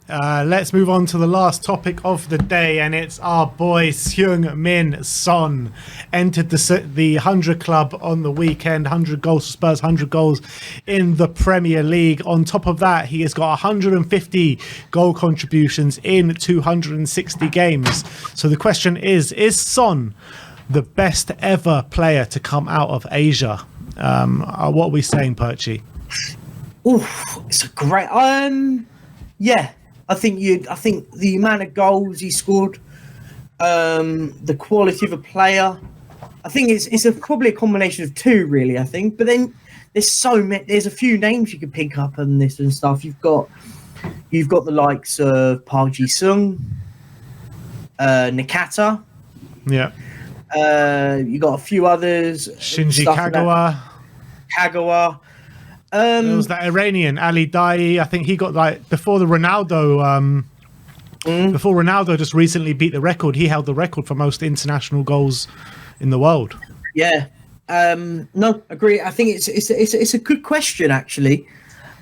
Let's move on to the last topic of the day, and it's our boy Heung-min Son entered the 100 club on the weekend. 100 goals for Spurs, 100 goals in the Premier League. On top of that, he has got 150 goal contributions in 260 games. So the question is Son the best ever player to come out of Asia? What are we saying, Perchy? It's a great. Yeah, I think the amount of goals he scored, the quality of a player. I think it's probably a combination of two, really. I think, but then there's so many. There's a few names you could pick up on this and stuff. You've got the likes of Park Ji-sung, Nakata. Yeah. You got a few others. Shinji Kagawa. There was that Iranian Ali Dai. I think he got before Ronaldo just recently beat the record. He held the record for most international goals in the world. Yeah. No, agree. I think it's a good question actually,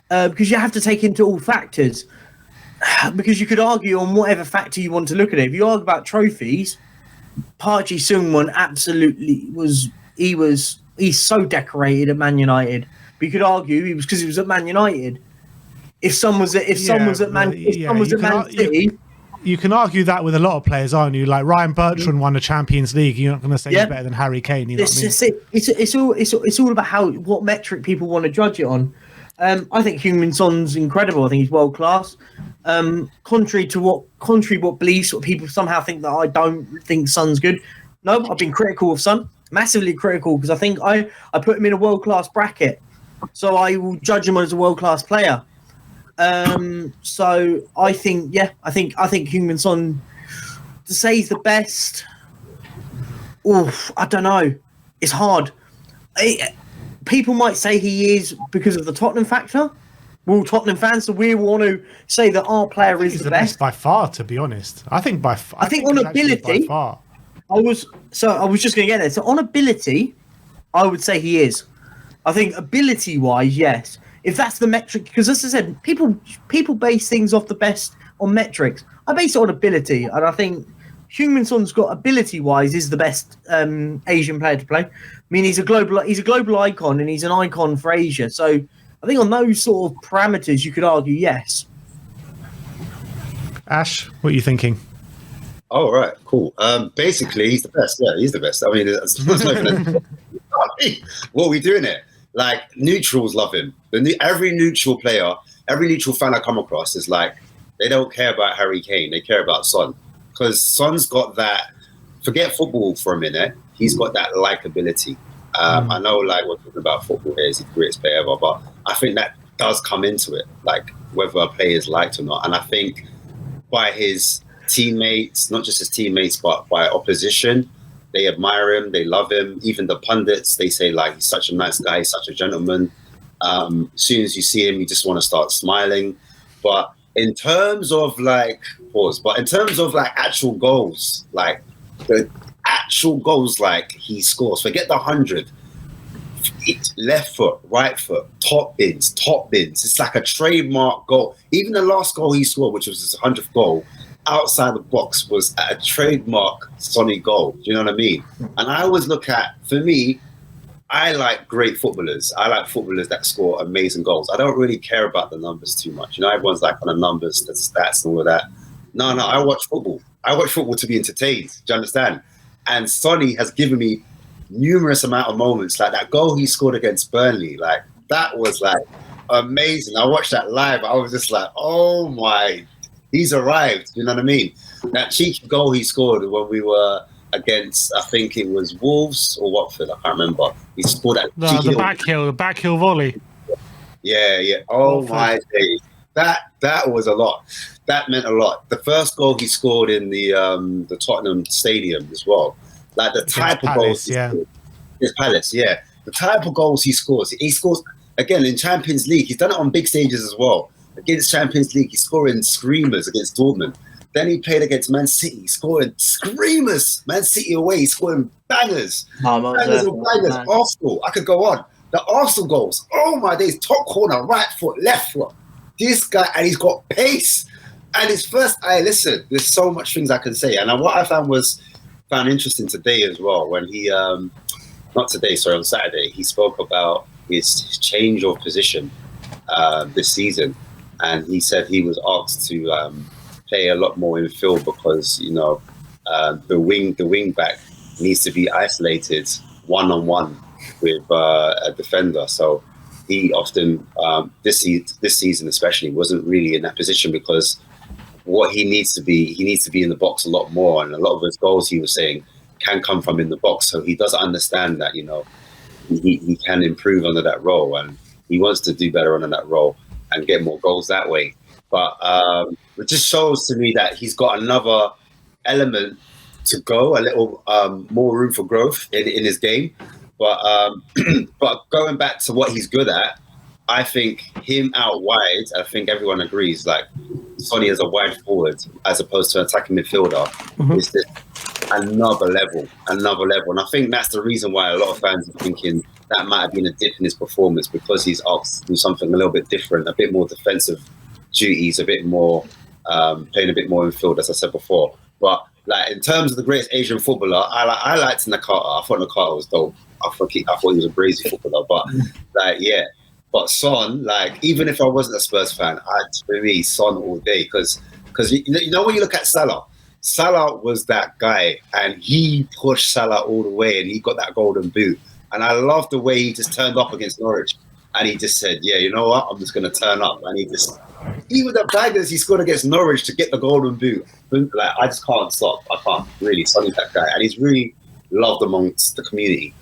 because you have to take into all factors. Because you could argue on whatever factor you want to look at it. If you argue about trophies, Park Ji-sung one absolutely was. He's so decorated at Man United. But you could argue he was because he was at Man United. If someone was at Man City, you can argue that with a lot of players, aren't you? Like Ryan Bertrand won a Champions League. You're not going to say he's better than Harry Kane. You know what I mean? It's all about what metric people want to judge it on. I think Heung-min Son's incredible. I think he's world class. Contrary to what beliefs, what people somehow think that I don't think Son's good. No, I've been critical of Son, massively critical, because I think I put him in a world class bracket. So I will judge him as a world-class player. So I think Heung-min Son, to say he's the best, I don't know. It's hard. People might say he is because of the Tottenham factor. We're all Tottenham fans, so we want to say that our player is the best by far. To be honest, I think on ability, by far. I was just going to get there. So on ability, I would say he is. I think ability-wise, yes. If that's the metric, because as I said, people base things off the best on metrics. I base it on ability, and I think Heung-min Son's got ability-wise is the best Asian player to play. I mean, he's a global icon, and he's an icon for Asia. So I think on those sort of parameters, you could argue yes. Ash, what are you thinking? Oh, right, cool. Basically, he's the best. Yeah, he's the best. I mean, there's not even what are we doing it? Like, neutrals love him. Every neutral player, every neutral fan I come across is like, they don't care about Harry Kane. They care about Son. Because Son's got that, forget football for a minute, he's got that likability. I know, like, we're talking about football here, he's the greatest player ever, but I think that does come into it, like, whether a player is liked or not. And I think by his teammates, not just his teammates, but by opposition, they admire him, they love him. Even the pundits, they say, like, he's such a nice guy, he's such a gentleman. As soon as you see him, you just want to start smiling. But in terms of, like, actual goals, like, the actual goals, like, he scores, forget the 100. Left foot, right foot, top bins. It's like a trademark goal. Even the last goal he scored, which was his 100th goal, outside the box, was a trademark Sonny goal. Do you know what I mean? And I always look at, for me, I like great footballers. I like footballers that score amazing goals. I don't really care about the numbers too much. You know, everyone's like on the numbers, the stats and all of that. No, I watch football. I watch football to be entertained. Do you understand? And Sonny has given me numerous amount of moments, like that goal he scored against Burnley. Like, that was like amazing. I watched that live. I was just like, oh my, he's arrived. You know what I mean? That cheeky goal he scored when we were against, I think it was Wolves or Watford, I can't remember. He scored that the back heel volley. Yeah. Oh my days. That was a lot. That meant a lot. The first goal he scored in the Tottenham Stadium as well. Like the type of goals, Palace, yeah. The type of goals he scores again in Champions League. He's done it on big stages as well. Against Champions League, he's scoring screamers against Dortmund. Then he played against Man City, scoring screamers. Man City away, he's scoring bangers. Bangers. Arsenal, I could go on. The Arsenal goals, oh my days, top corner, right foot, left foot. This guy, and he's got pace. And his first, listen, there's so much things I can say. And what I found interesting today as well, when he, not today, sorry, on Saturday, he spoke about his change of position this season. And he said he was asked to play a lot more in field because, you know, the wing back needs to be isolated one-on-one with a defender. So he often, this season especially, wasn't really in that position because what he needs to be in the box a lot more. And a lot of his goals, he was saying, can come from in the box. So he doesn't understand that, you know, he can improve under that role, and he wants to do better under that role and get more goals that way. But it just shows to me that he's got another element to go, a little more room for growth in his game. But but going back to what he's good at, I think him out wide, I think everyone agrees, like Sonny as a wide forward as opposed to an attacking midfielder is just another level. And I think that's the reason why a lot of fans are thinking that might have been a dip in his performance, because he's asked to do something a little bit different, a bit more defensive duties, a bit more playing a bit more in field, as I said before. But like in terms of the greatest Asian footballer, I liked Nakata. I thought Nakata was dope. I thought he was a brazy footballer. But like, yeah. But Son, like, even if I wasn't a Spurs fan, for me, Son all day. Because you know when you look at Salah was that guy, and he pushed Salah all the way, and he got that golden boot. And I love the way he just turned up against Norwich, and he just said, "Yeah, you know what? I'm just going to turn up." And even the baggers he scored against Norwich to get the golden boot, like, I just can't stop. I can't really. Sonny's that guy, and he's really loved amongst the community.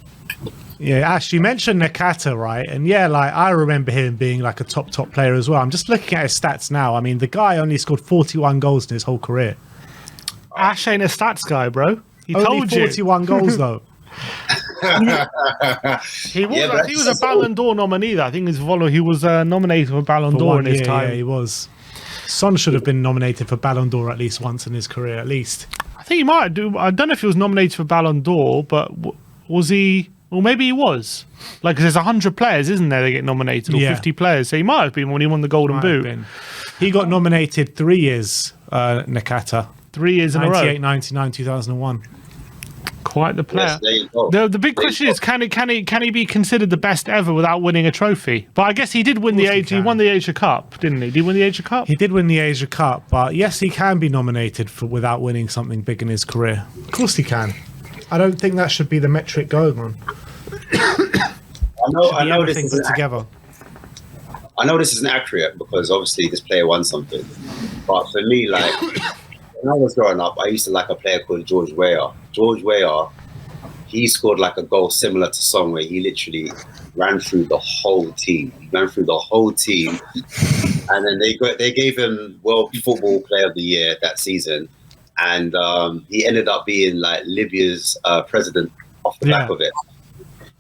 Yeah, Ash, you mentioned Nakata, right? And yeah, like I remember him being like a top player as well. I'm just looking at his stats now. I mean, the guy only scored 41 goals in his whole career. Ash ain't a stats guy, bro. He only told you. 41 goals though. He was a Ballon d'Or nominee. I think he was nominated for Ballon d'Or in his time. Yeah, he was. Son should have been nominated for Ballon d'Or at least once in his career, at least. I think he might do. I don't know if he was nominated for Ballon d'Or, but was he? Well, maybe he was. Like, 'cause there's 100 players, isn't there, that get nominated, or 50 players. So he might have been when he won the Golden Boot. He got nominated 3 years, Nakata. 3 years in a row. 98, 99, 2001. Quite the player. Yes, there you go. The big question is, can he be considered the best ever without winning a trophy? But I guess he did win he won the Asia Cup, didn't he? Did he win the Asia Cup? He did win the Asia Cup, but yes, he can be nominated for without winning something big in his career. Of course he can. I don't think that should be the metric going on. I know this isn't together. I know this isn't accurate because obviously this player won something. But for me, like, when I was growing up, I used to like a player called George Weah. George Weah, he scored like a goal similar to Son, where he literally ran through the whole team. And then they gave him World Football Player of the Year that season. And he ended up being like Libya's president off the back of it.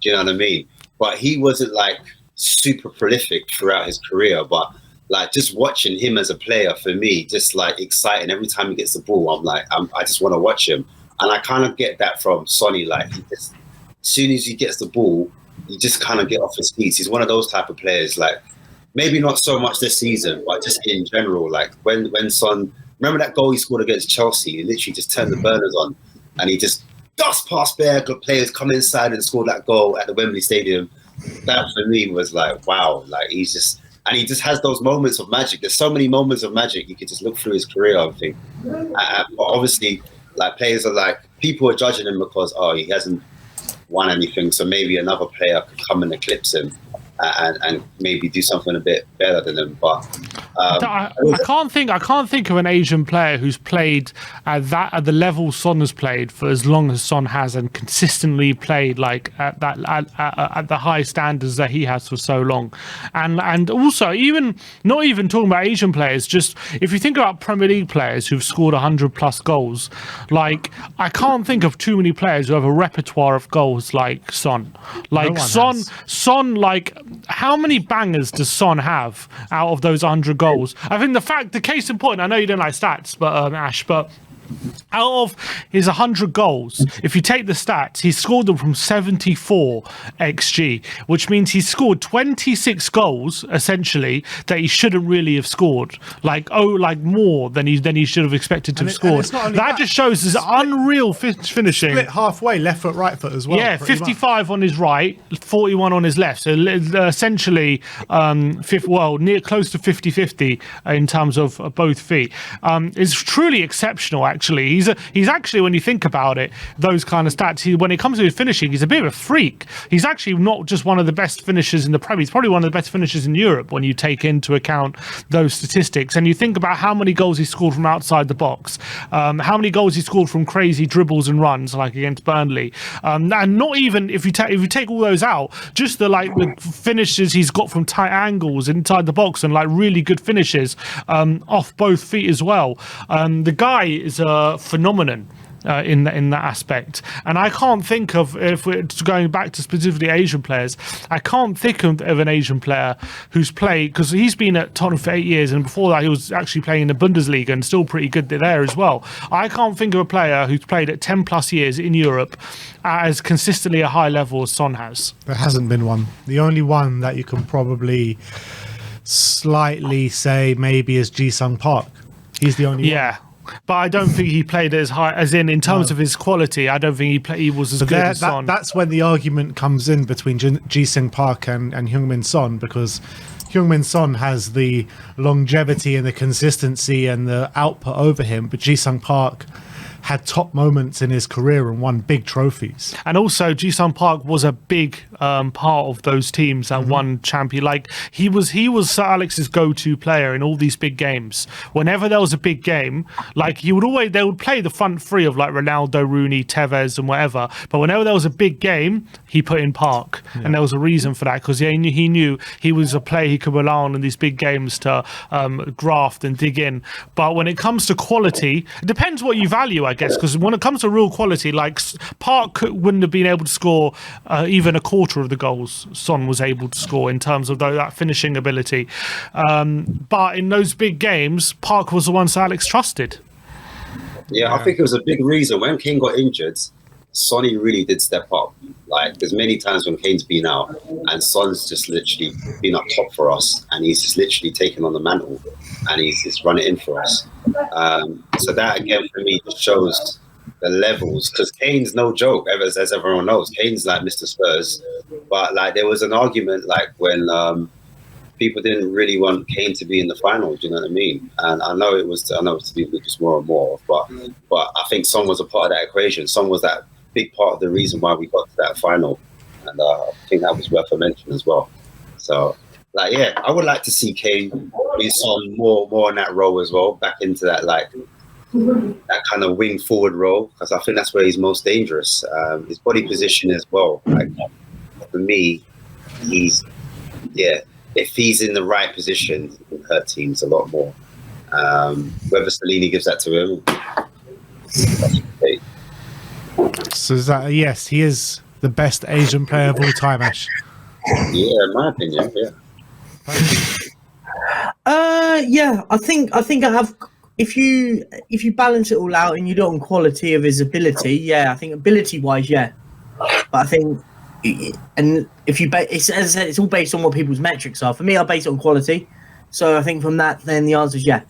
Do you know what I mean? But he wasn't like super prolific throughout his career. But like just watching him as a player, for me, just like exciting. Every time he gets the ball, I'm like, I just want to watch him. And I kind of get that from Sonny. Like, as soon as he gets the ball, you just kind of get off his feet. He's one of those type of players. Like, maybe not so much this season, but just in general. Like when Son, remember that goal he scored against Chelsea? He literally just turned the burners on, and he just dust past bare players, come inside and scored that goal at the Wembley Stadium. That for me was like, wow. Like he just has those moments of magic. There's so many moments of magic. You could just look through his career, I think. But obviously, like players are like, people are judging him because, he hasn't won anything. So maybe another player could come and eclipse him and maybe do something a bit better than him. But I can't think of an Asian player who's played at the level Son has played for as long as Son has, and consistently played like at the high standards that he has for so long. And also, even not even talking about Asian players, just if you think about Premier League players who've scored 100+ goals, like I can't think of too many players who have a repertoire of goals like Son. Like Son, like how many bangers does Son have out of those 100 goals? I think the case in point, I know you don't like stats, but Ash, but out of his 100 goals, if you take the stats, he's scored them from 74 xG, which means he's scored 26 goals essentially that he shouldn't really have scored, like more than he should have expected to have scored. That just shows his unreal finishing. Split halfway, left foot, right foot as well. Yeah, 55 on his right, 41 on his left. So essentially, near close to 50-50 in terms of both feet. It's truly exceptional, actually. He's actually, when you think about it, those kind of stats, when it comes to his finishing, he's a bit of a freak. He's actually not just one of the best finishers in the Premier. He's probably one of the best finishers in Europe when you take into account those statistics. And you think about how many goals he scored from outside the box, how many goals he scored from crazy dribbles and runs, like against Burnley. And not even, if you take all those out, just the finishes he's got from tight angles inside the box and really good finishes off both feet as well. The guy is a phenomenon in that aspect, and I can't think of, if we're going back to specifically Asian players, I can't think of an Asian player who's played, because he's been at Tottenham for 8 years, and before that he was actually playing in the Bundesliga and still pretty good there as well. I can't think of a player who's played at 10 plus years in Europe at as consistently a high level as Son has. There hasn't been one. The only one that you can probably slightly say maybe is Ji-sung Park. He's the only one. Yeah. But I don't think he played as high, as in terms of his quality. I don't think he was as good as Son. That's when the argument comes in between Ji-sung Park and Heung-min Son, because Heung-min Son has the longevity and the consistency and the output over him, but Ji-sung Park had top moments in his career and won big trophies. And also, Ji-sung Park was a big part of those teams that won champion. Like he was Sir Alex's go-to player in all these big games. Whenever there was a big game, like they would play the front three of like Ronaldo, Rooney, Tevez, and whatever. But whenever there was a big game, he put in Park, and there was a reason for that, because he knew he was a player he could rely on in these big games to graft and dig in. But when it comes to quality, it depends what you value, I guess, because when it comes to real quality, like Park wouldn't have been able to score even a quarter of the goals Son was able to score in terms of that finishing ability. But in those big games, Park was the one Sir Alex trusted. Yeah, I think it was a big reason when Kane got injured. Sonny really did step up. Like, there's many times when Kane's been out and Son's just literally been up top for us, and he's just literally taken on the mantle and he's just run it in for us. So that again for me just shows the levels, because Kane's no joke, as everyone knows. Kane's like Mr. Spurs, but like there was an argument like when people didn't really want Kane to be in the finals. Do you know what I mean? And I know it was to be just more and more, but I think Son was a part of that equation. Son was that big part of the reason why we got to that final, and I think that was worth a mention as well. So, like, yeah, I would like to see Kane be Son more in that role as well, back into that that kind of wing forward role, because I think that's where he's most dangerous. His body position as well. Like, for me, if he's in the right position, he can hurt teams a lot more. Whether Stellini gives that to him, so is that yes, he is the best Asian player of all time, Ash? Yeah, in my opinion, yeah. I think I have. If you balance it all out and you do it on quality of his ability, I think ability-wise, But I think, and if you it's as I said, it's all based on what people's metrics are. For me, I base it on quality. So I think from that, then the answer is yeah.